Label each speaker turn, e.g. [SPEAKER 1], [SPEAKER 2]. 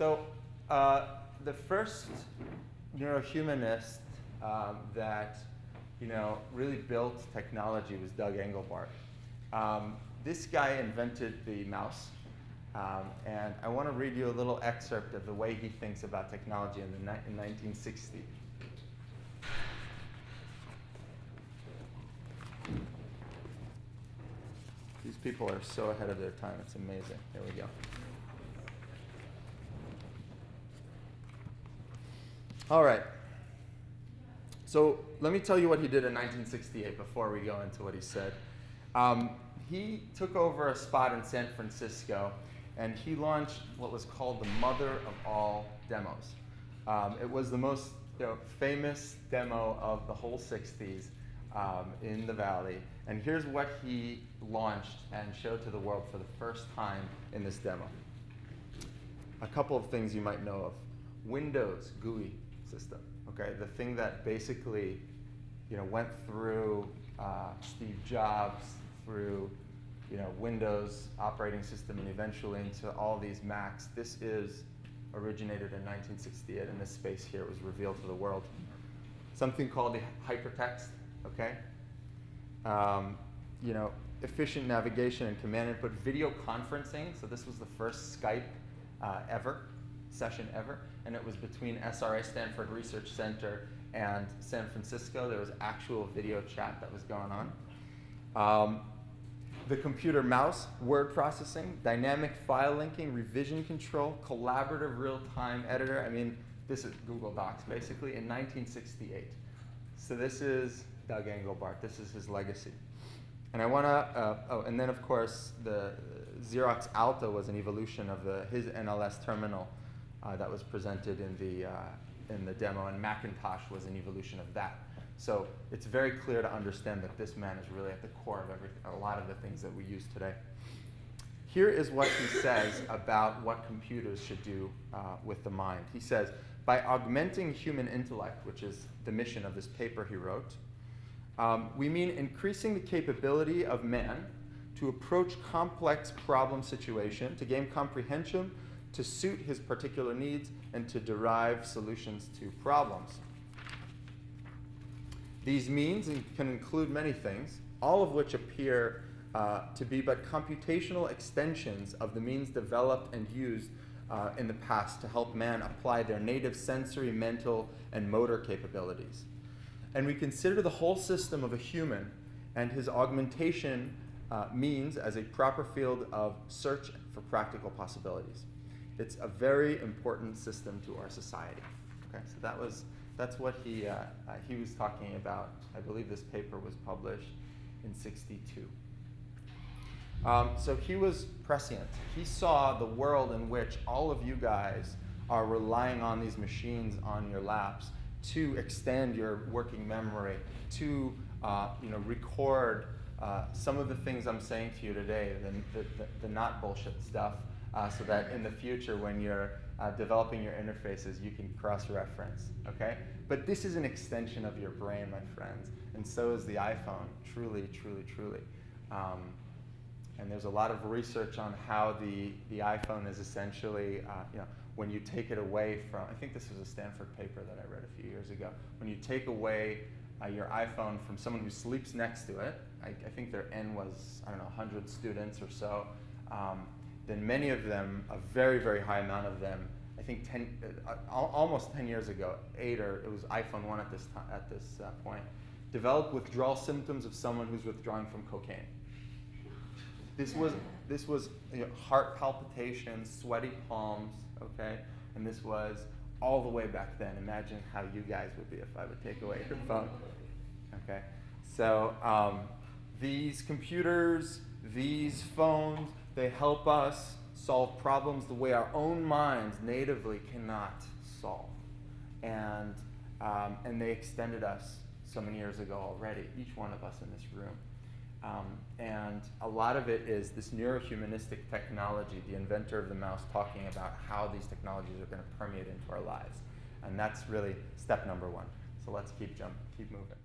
[SPEAKER 1] So the first neurohumanist that really built technology was Doug Engelbart. This guy invented the mouse, and I want to read you a little excerpt of the way he thinks about technology in 1960. These people are so ahead of their time, it's amazing. Here we go. All right. So let me tell you what he did in 1968 before we go into what he said. He took over a spot in San Francisco, and he launched what was called the mother of all demos. It was the most famous demo of the whole 60s in the Valley. And here's what he launched and showed to the world for the first time in this demo. A couple of things you might know of. Windows GUI system, okay? The thing that basically went through Steve Jobs, through Windows operating system, and eventually into all these Macs. This is originated in 1968, and this space here was revealed to the world. Something called the hypertext, okay? Efficient navigation and command input, video conferencing. So this was the first Skype session ever, and it was between SRA, Stanford Research Center, and San Francisco. There was actual video chat that was going on. The computer mouse, word processing, dynamic file linking, revision control, collaborative real-time editor. I mean, this is Google Docs, basically, in 1968. So this is Doug Engelbart. This is his legacy. And I want to, and then, of course, the Xerox Alta was an evolution of his NLS terminal that was presented in the demo, and Macintosh was an evolution of that. So it's very clear to understand that this man is really at the core of a lot of the things that we use today. Here is what he says about what computers should do with the mind. He says, by augmenting human intellect, which is the mission of this paper he wrote, we mean increasing the capability of man to approach complex problem situation, to gain comprehension, to suit his particular needs, and to derive solutions to problems. These means can include many things, all of which appear to be but computational extensions of the means developed and used in the past to help man apply their native sensory, mental, and motor capabilities. And we consider the whole system of a human and his augmentation means as a proper field of search for practical possibilities. It's a very important system to our society. Okay, so that's what he was talking about. I believe this paper was published in '62. So he was prescient. He saw the world in which all of you guys are relying on these machines on your laps to extend your working memory, to record some of the things I'm saying to you today, the not bullshit stuff, so that in the future when you're developing your interfaces, you can cross-reference, okay? But this is an extension of your brain, my friends, and so is the iPhone, truly, truly, truly. And there's a lot of research on how the iPhone is essentially, when you take it away from, I think this was a Stanford paper that I read a few years ago, when you take away your iPhone from someone who sleeps next to it, I think their N was, 100 students or so, then many of them, a very, very high amount of them, I think almost 10 years ago, it was iPhone 1 at this point, developed withdrawal symptoms of someone who's withdrawing from cocaine. This was heart palpitations, sweaty palms, okay? And this was all the way back then. Imagine how you guys would be if I would take away your phone, okay? So these computers, these phones, they help us solve problems the way our own minds natively cannot solve. And they extended us so many years ago already, each one of us in this room. And a lot of it is this neurohumanistic technology, the inventor of the mouse talking about how these technologies are going to permeate into our lives. And that's really step number one. So let's keep moving.